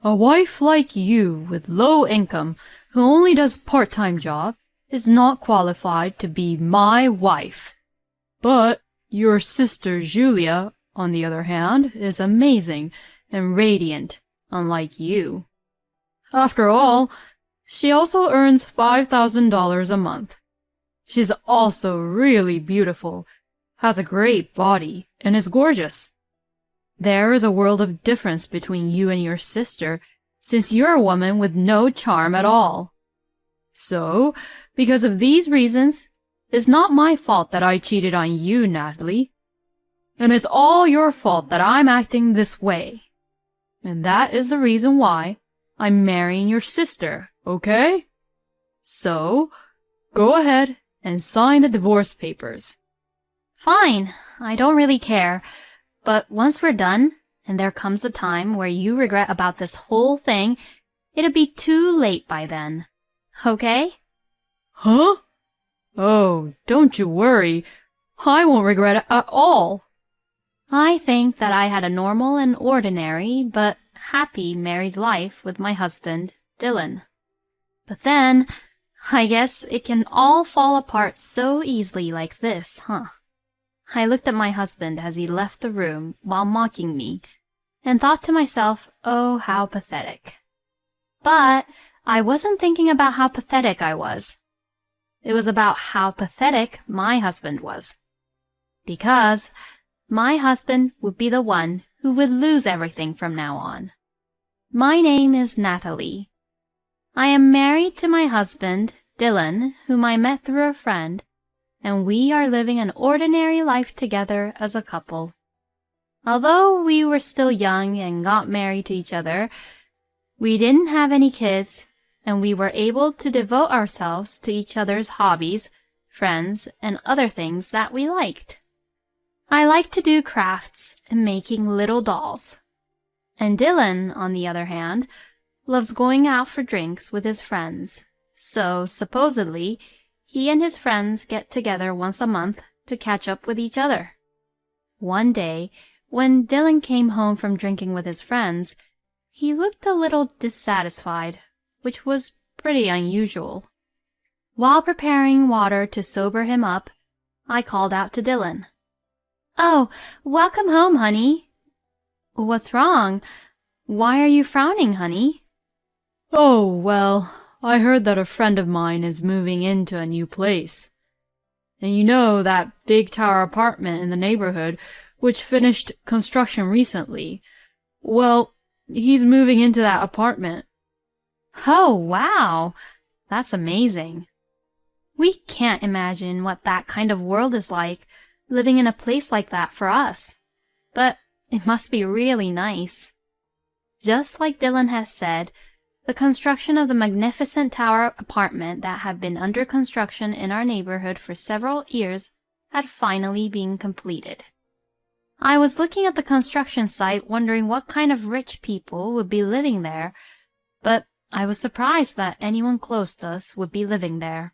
A wife like you with low income who only does part-time job is not qualified to be my wife. But your sister Julia, on the other hand, is amazing and radiant, unlike you. After all, she also earns $5,000 a month. She's also really beautiful, has a great body, and is gorgeous. There is a world of difference between you and your sister, since you're a woman with no charm at all. So, because of these reasons, it's not my fault that I cheated on you, Natalie. And it's all your fault that I'm acting this way. And that is the reason why I'm marrying your sister, okay? So, go ahead and sign the divorce papers. Fine, I don't really care. But once we're done, and there comes a time where you regret about this whole thing, it'll be too late by then. Okay? Huh? Oh, don't you worry. I won't regret it at all. I think that I had a normal and ordinary, but happy married life with my husband, Dylan. But then, I guess it can all fall apart so easily like this, huh? I looked at my husband as he left the room while mocking me, and thought to myself, oh, how pathetic. But I wasn't thinking about how pathetic I was. It was about how pathetic my husband was. Because my husband would be the one who would lose everything from now on. My name is Natalie. I am married to my husband, Dylan, whom I met through a friend, and we are living an ordinary life together as a couple. Although we were still young and got married to each other, we didn't have any kids, and we were able to devote ourselves to each other's hobbies, friends, and other things that we liked. I like to do crafts and making little dolls. And Dylan, on the other hand, loves going out for drinks with his friends. So, supposedly, he and his friends get together once a month to catch up with each other. One day, when Dylan came home from drinking with his friends, he looked a little dissatisfied, which was pretty unusual. While preparing water to sober him up, I called out to Dylan, "Oh, welcome home, honey." "What's wrong? Why are you frowning, honey?" Oh, well, I heard that a friend of mine is moving into a new place. And you know that big tower apartment in the neighborhood, which finished construction recently? Well, he's moving into that apartment. Oh, wow! That's amazing. We can't imagine what that kind of world is like, living in a place like that for us. But it must be really nice. Just like Dylan has said, the construction of the magnificent tower apartment that had been under construction in our neighborhood for several years had finally been completed. I was looking at the construction site wondering what kind of rich people would be living there, but I was surprised that anyone close to us would be living there.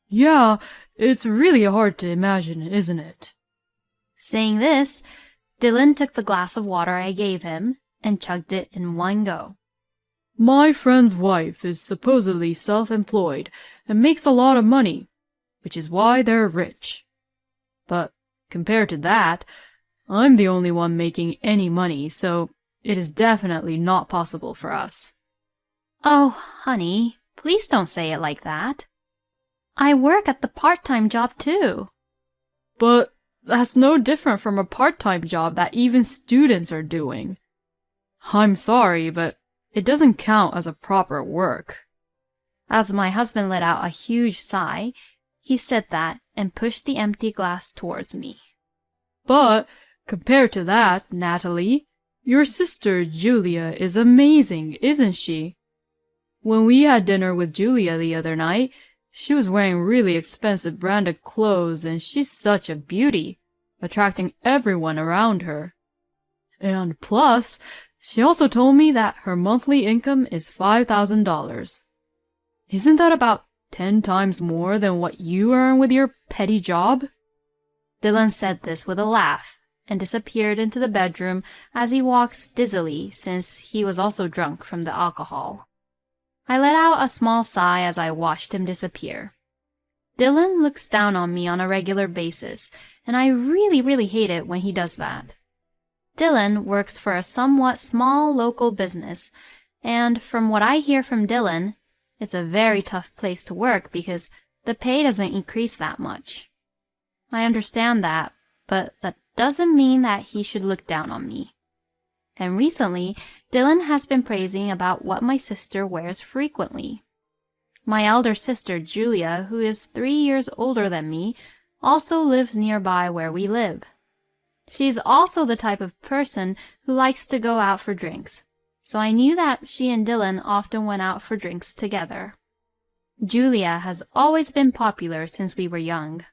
Yeah, it's really hard to imagine, isn't it? Saying this, Dylan took the glass of water I gave him and chugged it in one go. My friend's wife is supposedly self-employed and makes a lot of money, which is why they're rich. But compared to that, I'm the only one making any money, so it is definitely not possible for us. Oh, honey, please don't say it like that. I work at the part-time job too. But that's no different from a part-time job that even students are doing. I'm sorry, but it doesn't count as a proper work. As my husband let out a huge sigh, he said that and pushed the empty glass towards me. But compared to that, Natalie, your sister Julia is amazing, isn't she? When we had dinner with Julia the other night, she was wearing really expensive branded clothes, and she's such a beauty, attracting everyone around her. And plus, she also told me that her monthly income is $5,000. Isn't that about 10 times more than what you earn with your petty job? Dylan said this with a laugh, and disappeared into the bedroom as he walks dizzily since he was also drunk from the alcohol. I let out a small sigh as I watched him disappear. Dylan looks down on me on a regular basis, and I really hate it when he does that. Dylan works for a somewhat small local business, and from what I hear from Dylan, it's a very tough place to work because the pay doesn't increase that much. I understand that, but that doesn't mean that he should look down on me. And recently, Dylan has been praising about what my sister wears frequently. My elder sister, Julia, who is 3 years older than me, also lives nearby where we live. She's also the type of person who likes to go out for drinks, so I knew that she and Dylan often went out for drinks together. Julia has always been popular since we were young.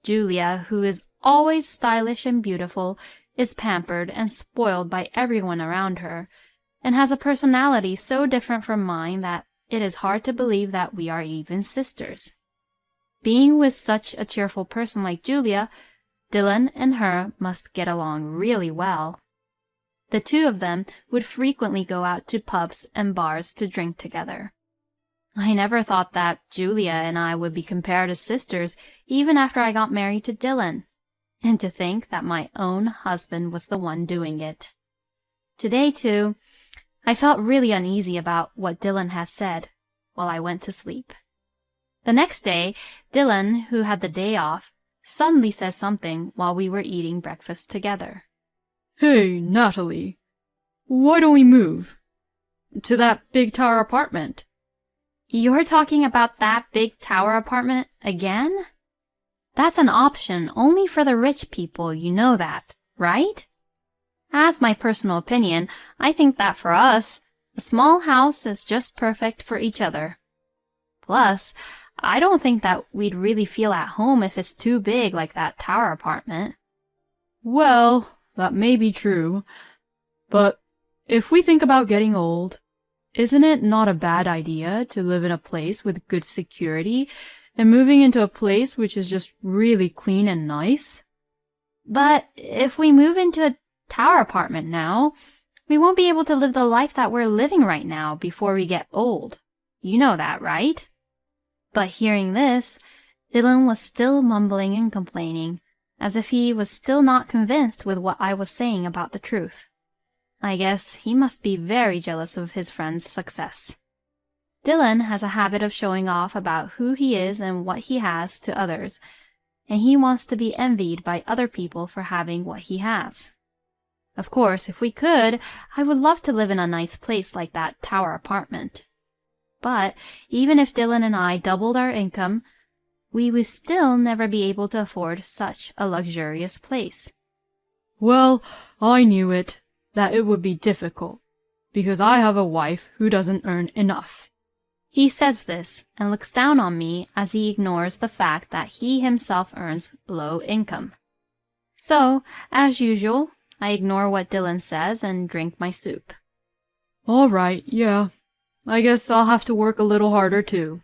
Julia, who is always stylish and beautiful, is pampered and spoiled by everyone around her, and has a personality so different from mine that it is hard to believe that we are even sisters. Being with such a cheerful person like Julia, Dylan and her must get along really well. The two of them would frequently go out to pubs and bars to drink together. I never thought that Julia and I would be compared as sisters even after I got married to Dylan, and to think that my own husband was the one doing it. Today, too, I felt really uneasy about what Dylan had said while I went to sleep. The next day, Dylan, who had the day off, suddenly says something while we were eating breakfast together. Hey, Natalie, why don't we move? To that big tower apartment. You're talking about that big tower apartment again? That's an option only for the rich people, you know that, right? As my personal opinion, I think that for us, a small house is just perfect for each other. Plus, I don't think that we'd really feel at home if it's too big like that tower apartment. Well, that may be true, but if we think about getting old, isn't it not a bad idea to live in a place with good security and moving into a place which is just really clean and nice? But if we move into a tower apartment now, we won't be able to live the life that we're living right now before we get old. You know that, right? But hearing this, Dylan was still mumbling and complaining, as if he was still not convinced with what I was saying about the truth. I guess he must be very jealous of his friend's success. Dylan has a habit of showing off about who he is and what he has to others, and he wants to be envied by other people for having what he has. Of course, if we could, I would love to live in a nice place like that tower apartment. But even if Dylan and I doubled our income, we would still never be able to afford such a luxurious place. Well, I knew it, that it would be difficult, because I have a wife who doesn't earn enough. He says this and looks down on me as he ignores the fact that he himself earns low income. So, as usual, I ignore what Dylan says and drink my soup. All right, yeah. I guess I'll have to work a little harder too.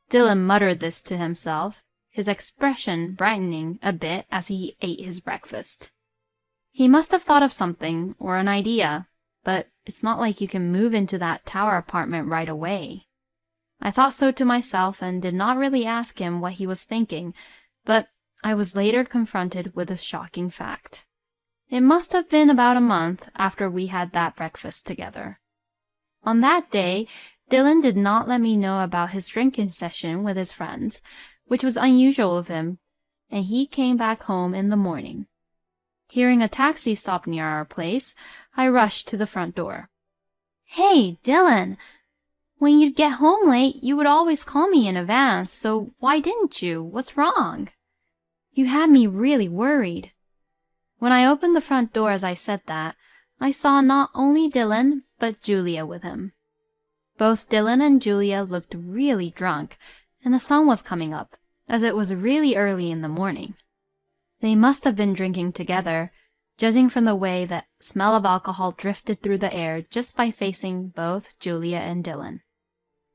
Dylan muttered this to himself, his expression brightening a bit as he ate his breakfast. He must have thought of something or an idea, but it's not like you can move into that tower apartment right away. I thought so to myself and did not really ask him what he was thinking, but I was later confronted with a shocking fact. It must have been about a month after we had that breakfast together. On that day, Dylan did not let me know about his drinking session with his friends, which was unusual of him, and he came back home in the morning. Hearing a taxi stop near our place, I rushed to the front door. "Hey, Dylan! When you'd get home late, you would always call me in advance, so why didn't you? What's wrong?" You had me really worried. When I opened the front door as I said that, I saw not only Dylan, but Julia with him. Both Dylan and Julia looked really drunk, and the sun was coming up, as it was really early in the morning. They must have been drinking together, judging from the way the smell of alcohol drifted through the air just by facing both Julia and Dylan.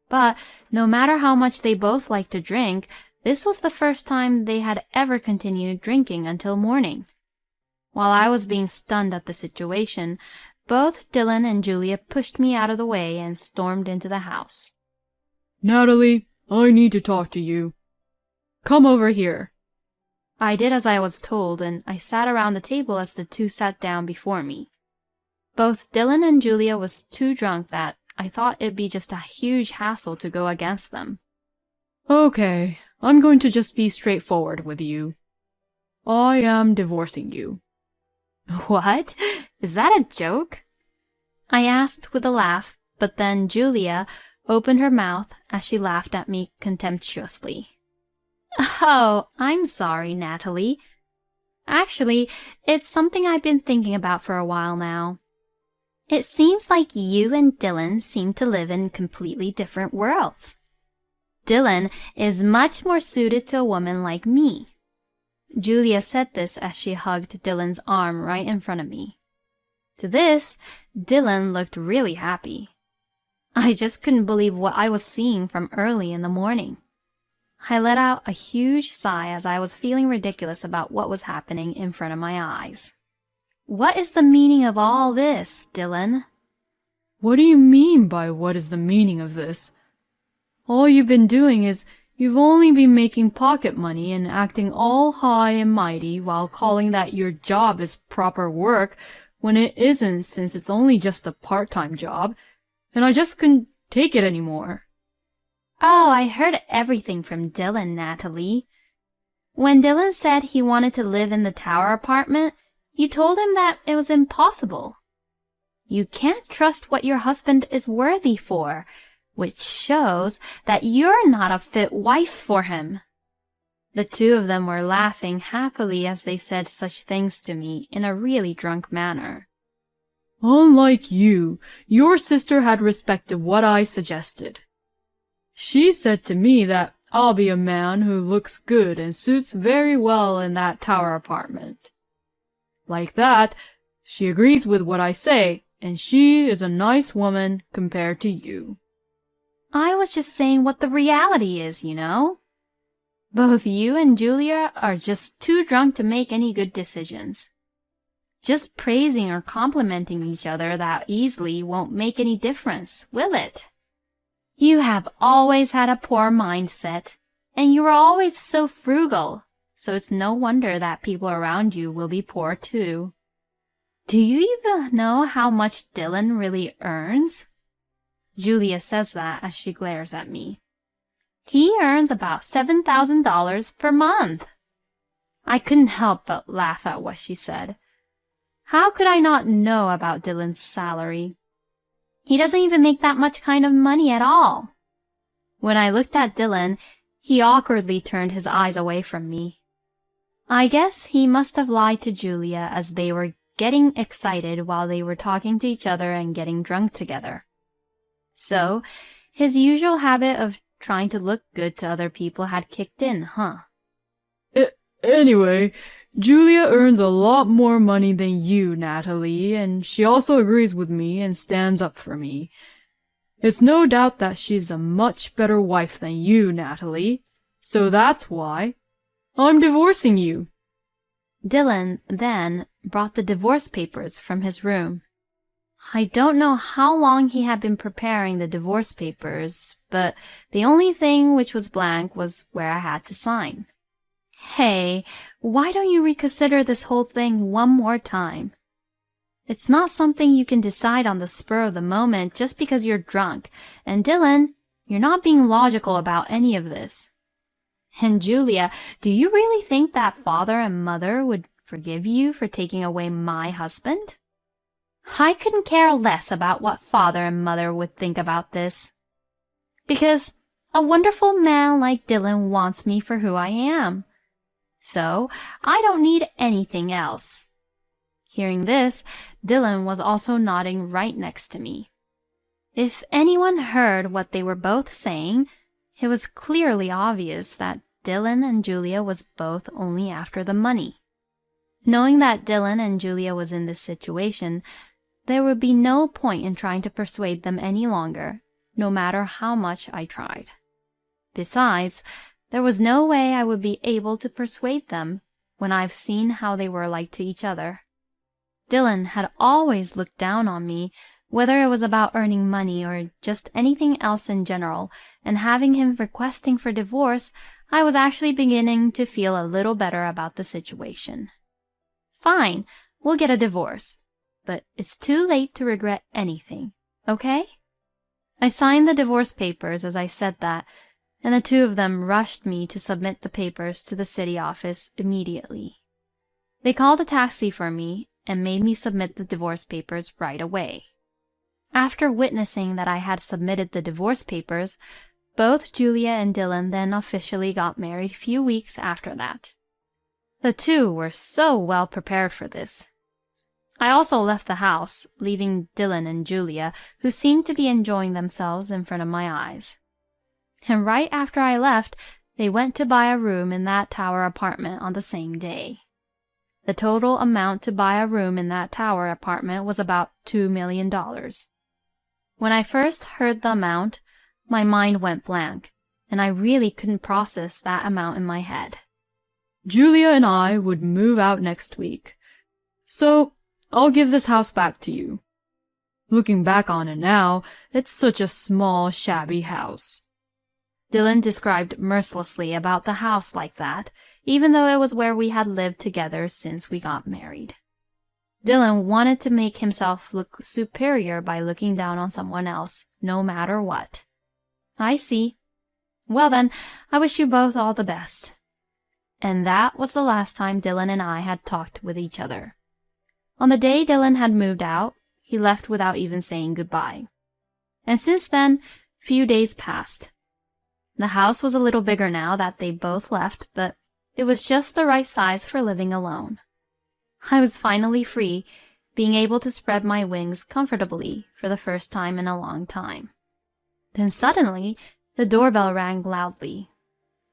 But no matter how much they both liked to drink, this was the first time they had ever continued drinking until morning. While I was being stunned at the situation, both Dylan and Julia pushed me out of the way and stormed into the house. Natalie, I need to talk to you. Come over here. I did as I was told, and I sat around the table as the two sat down before me. Both Dylan and Julia was too drunk that I thought it'd be just a huge hassle to go against them. Okay, I'm going to just be straightforward with you. I am divorcing you. What? Is that a joke? I asked with a laugh, but then Julia opened her mouth as she laughed at me contemptuously. Oh, I'm sorry, Natalie. Actually, it's something I've been thinking about for a while now. It seems like you and Dylan seem to live in completely different worlds. Dylan is much more suited to a woman like me. Julia said this as she hugged Dylan's arm right in front of me. To this, Dylan looked really happy. I just couldn't believe what I was seeing from early in the morning. I let out a huge sigh as I was feeling ridiculous about what was happening in front of my eyes. What is the meaning of all this, Dylan? What do you mean by what is the meaning of this? All you've been doing is you've only been making pocket money and acting all high and mighty while calling that your job is proper work when it isn't, since it's only just a part-time job, and I just couldn't take it anymore. Oh, I heard everything from Dylan, Natalie. When Dylan said he wanted to live in the tower apartment, you told him that it was impossible. You can't trust what your husband is worthy for, which shows that you're not a fit wife for him. The two of them were laughing happily as they said such things to me in a really drunk manner. Unlike you, your sister had respected what I suggested. She said to me that I'll be a man who looks good and suits very well in that tower apartment. Like that, she agrees with what I say, and she is a nice woman compared to you. I was just saying what the reality is, you know. Both you and Julia are just too drunk to make any good decisions. Just praising or complimenting each other that easily won't make any difference, will it? You have always had a poor mindset, and you are always so frugal, so it's no wonder that people around you will be poor too. Do you even know how much Dylan really earns? Julia says that as she glares at me. He earns about $7,000 per month. I couldn't help but laugh at what she said. How could I not know about Dylan's salary? He doesn't even make that much kind of money at all. When I looked at Dylan, he awkwardly turned his eyes away from me. I guess he must have lied to Julia as they were getting excited while they were talking to each other and getting drunk together. So, his usual habit of trying to look good to other people had kicked in, huh? Anyway, Julia earns a lot more money than you, Natalie, and she also agrees with me and stands up for me. It's no doubt that she's a much better wife than you, Natalie, so that's why I'm divorcing you. Dylan then brought the divorce papers from his room. I don't know how long he had been preparing the divorce papers, but the only thing which was blank was where I had to sign. Hey, why don't you reconsider this whole thing one more time? It's not something you can decide on the spur of the moment just because you're drunk, and Dylan, you're not being logical about any of this. And Julia, do you really think that father and mother would forgive you for taking away my husband? I couldn't care less about what father and mother would think about this. Because a wonderful man like Dylan wants me for who I am. So I don't need anything else. Hearing this, Dylan was also nodding right next to me. If anyone heard what they were both saying, it was clearly obvious that Dylan and Julia was both only after the money. Knowing that Dylan and Julia was in this situation, there would be no point in trying to persuade them any longer, no matter how much I tried. Besides, there was no way I would be able to persuade them when I've seen how they were like to each other. Dylan had always looked down on me, whether it was about earning money or just anything else in general, and having him requesting for divorce, I was actually beginning to feel a little better about the situation. Fine, we'll get a divorce, but it's too late to regret anything, okay? I signed the divorce papers as I said that, and the two of them rushed me to submit the papers to the city office immediately. They called a taxi for me and made me submit the divorce papers right away. After witnessing that I had submitted the divorce papers, both Julia and Dylan then officially got married a few weeks after that. The two were so well prepared for this. I also left the house, leaving Dylan and Julia, who seemed to be enjoying themselves in front of my eyes. And right after I left, they went to buy a room in that tower apartment on the same day. The total amount to buy a room in that tower apartment was about $2 million. When I first heard the amount, my mind went blank, and I really couldn't process that amount in my head. Julia and I would move out next week, so I'll give this house back to you. Looking back on it now, it's such a small, shabby house. Dylan described mercilessly about the house like that, even though it was where we had lived together since we got married. Dylan wanted to make himself look superior by looking down on someone else, no matter what. I see. Well then, I wish you both all the best. And that was the last time Dylan and I had talked with each other. On the day Dylan had moved out, he left without even saying goodbye. And since then, few days passed. The house was a little bigger now that they both left, but it was just the right size for living alone. I was finally free, being able to spread my wings comfortably for the first time in a long time. Then suddenly, the doorbell rang loudly.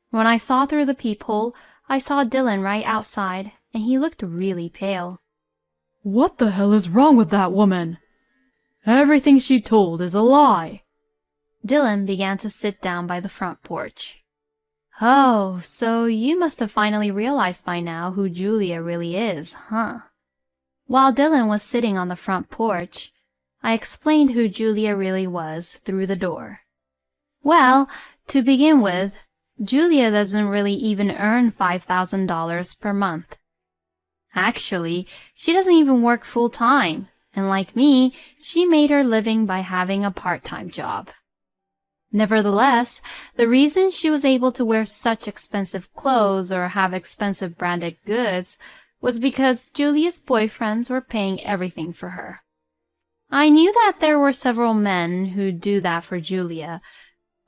When I saw through the peephole, I saw Dylan right outside, and he looked really pale. What the hell is wrong with that woman? Everything she told is a lie. Dylan began to sit down by the front porch. Oh, so you must have finally realized by now who Julia really is, huh? While Dylan was sitting on the front porch, I explained who Julia really was through the door. Well, to begin with, Julia doesn't really even earn $5,000 per month. Actually, she doesn't even work full-time, and like me, she made her living by having a part-time job. Nevertheless, the reason she was able to wear such expensive clothes or have expensive branded goods was because Julia's boyfriends were paying everything for her. I knew that there were several men who'd do that for Julia,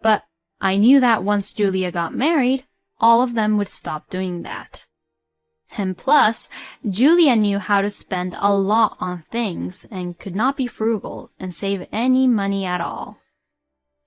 but I knew that once Julia got married, all of them would stop doing that. And plus, Julia knew how to spend a lot on things and could not be frugal and save any money at all.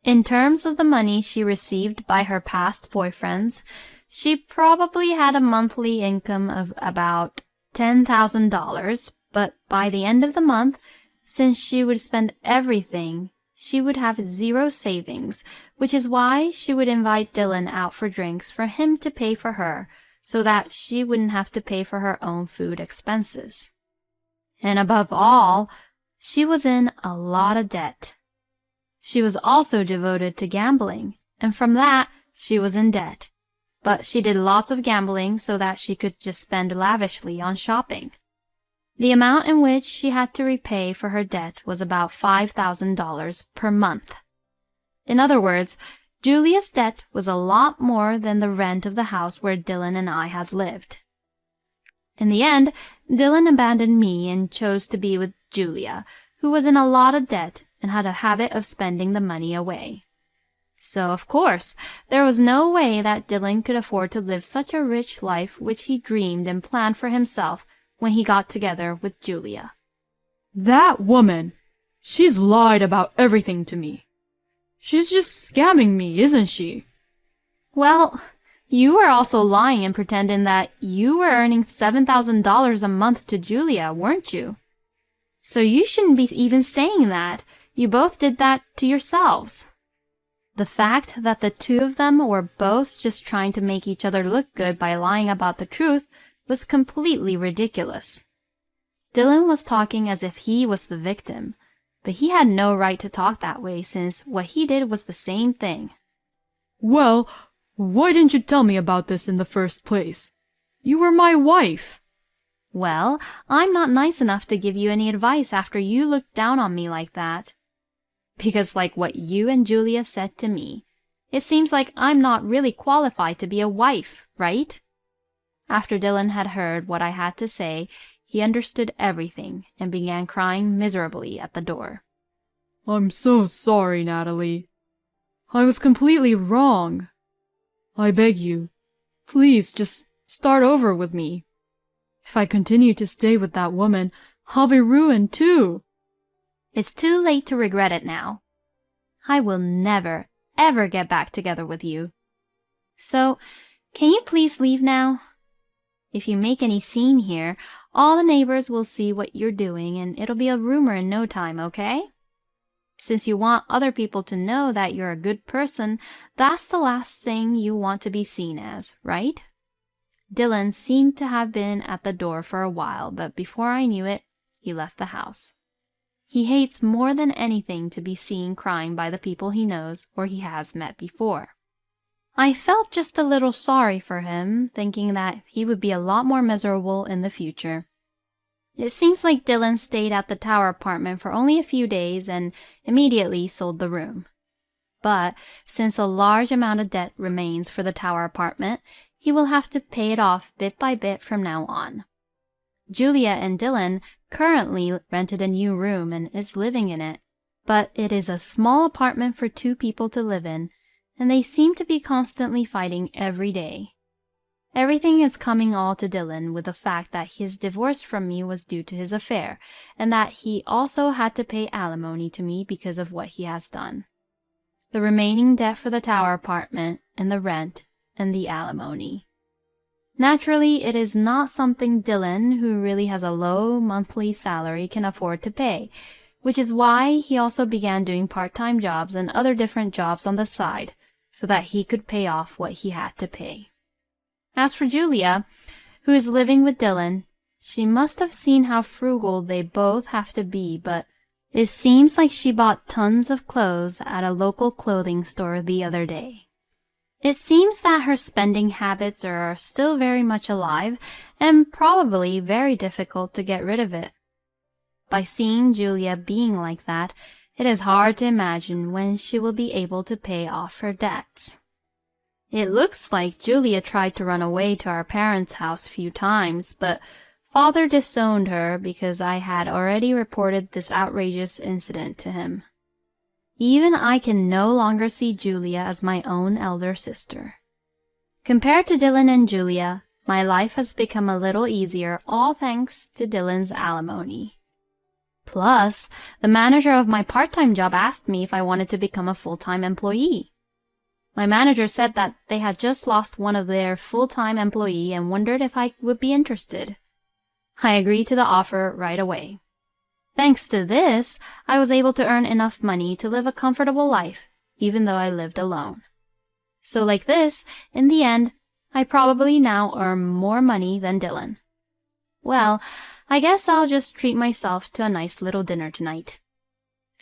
In terms of the money she received by her past boyfriends, she probably had a monthly income of about $10,000, but by the end of the month, since she would spend everything, she would have zero savings, which is why she would invite Dylan out for drinks for him to pay for her, so that she wouldn't have to pay for her own food expenses. And above all, she was in a lot of debt. She was also devoted to gambling, and from that, she was in debt. But she did lots of gambling so that she could just spend lavishly on shopping. The amount in which she had to repay for her debt was about $5,000 per month. In other words, Julia's debt was a lot more than the rent of the house where Dylan and I had lived. In the end, Dylan abandoned me and chose to be with Julia, who was in a lot of debt and had a habit of spending the money away. So, of course, there was no way that Dylan could afford to live such a rich life which he dreamed and planned for himself when he got together with Julia. That woman! She's lied about everything to me. She's just scamming me, isn't she? Well, you were also lying and pretending that you were earning $7,000 a month to Julia, weren't you? So you shouldn't be even saying that. You both did that to yourselves. The fact that the two of them were both just trying to make each other look good by lying about the truth was completely ridiculous. Dylan was talking as if he was the victim, but he had no right to talk that way since what he did was the same thing. Well, why didn't you tell me about this in the first place? You were my wife. Well, I'm not nice enough to give you any advice after you looked down on me like that. Because like what you and Julia said to me, it seems like I'm not really qualified to be a wife, right? After Dylan had heard what I had to say, he understood everything and began crying miserably at the door. I'm so sorry, Natalie. I was completely wrong. I beg you, please just start over with me. If I continue to stay with that woman, I'll be ruined too. It's too late to regret it now. I will never, ever get back together with you. So, can you please leave now? If you make any scene here, all the neighbors will see what you're doing and it'll be a rumor in no time, okay? Since you want other people to know that you're a good person, that's the last thing you want to be seen as, right? Dylan seemed to have been at the door for a while, but before I knew it, he left the house. He hates more than anything to be seen crying by the people he knows or he has met before. I felt just a little sorry for him, thinking that he would be a lot more miserable in the future. It seems like Dylan stayed at the tower apartment for only a few days and immediately sold the room. But since a large amount of debt remains for the tower apartment, he will have to pay it off bit by bit from now on. Julia and Dylan currently rented a new room and is living in it, but it is a small apartment for 2 people to live in, and they seem to be constantly fighting every day. Everything is coming all to Dylan with the fact that his divorce from me was due to his affair, and that he also had to pay alimony to me because of what he has done. The remaining debt for the tower apartment, and the rent, and the alimony. Naturally, it is not something Dylan, who really has a low monthly salary, can afford to pay, which is why he also began doing part-time jobs and other different jobs on the side, so that he could pay off what he had to pay. As for Julia, who is living with Dylan, she must have seen how frugal they both have to be, but it seems like she bought tons of clothes at a local clothing store the other day. It seems that her spending habits are still very much alive and probably very difficult to get rid of it. By seeing Julia being like that, it is hard to imagine when she will be able to pay off her debts. It looks like Julia tried to run away to our parents' house a few times, but Father disowned her because I had already reported this outrageous incident to him. Even I can no longer see Julia as my own elder sister. Compared to Dylan and Julia, my life has become a little easier, all thanks to Dylan's alimony. Plus, the manager of my part-time job asked me if I wanted to become a full-time employee. My manager said that they had just lost one of their full-time employee and wondered if I would be interested. I agreed to the offer right away. Thanks to this, I was able to earn enough money to live a comfortable life, even though I lived alone. So like this, in the end, I probably now earn more money than Dylan. Well, I guess I'll just treat myself to a nice little dinner tonight.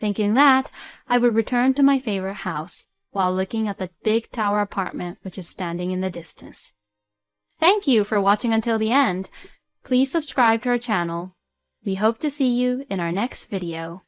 Thinking that, I would return to my favorite house, while looking at the big tower apartment which is standing in the distance. Thank you for watching until the end. Please subscribe to our channel. We hope to see you in our next video.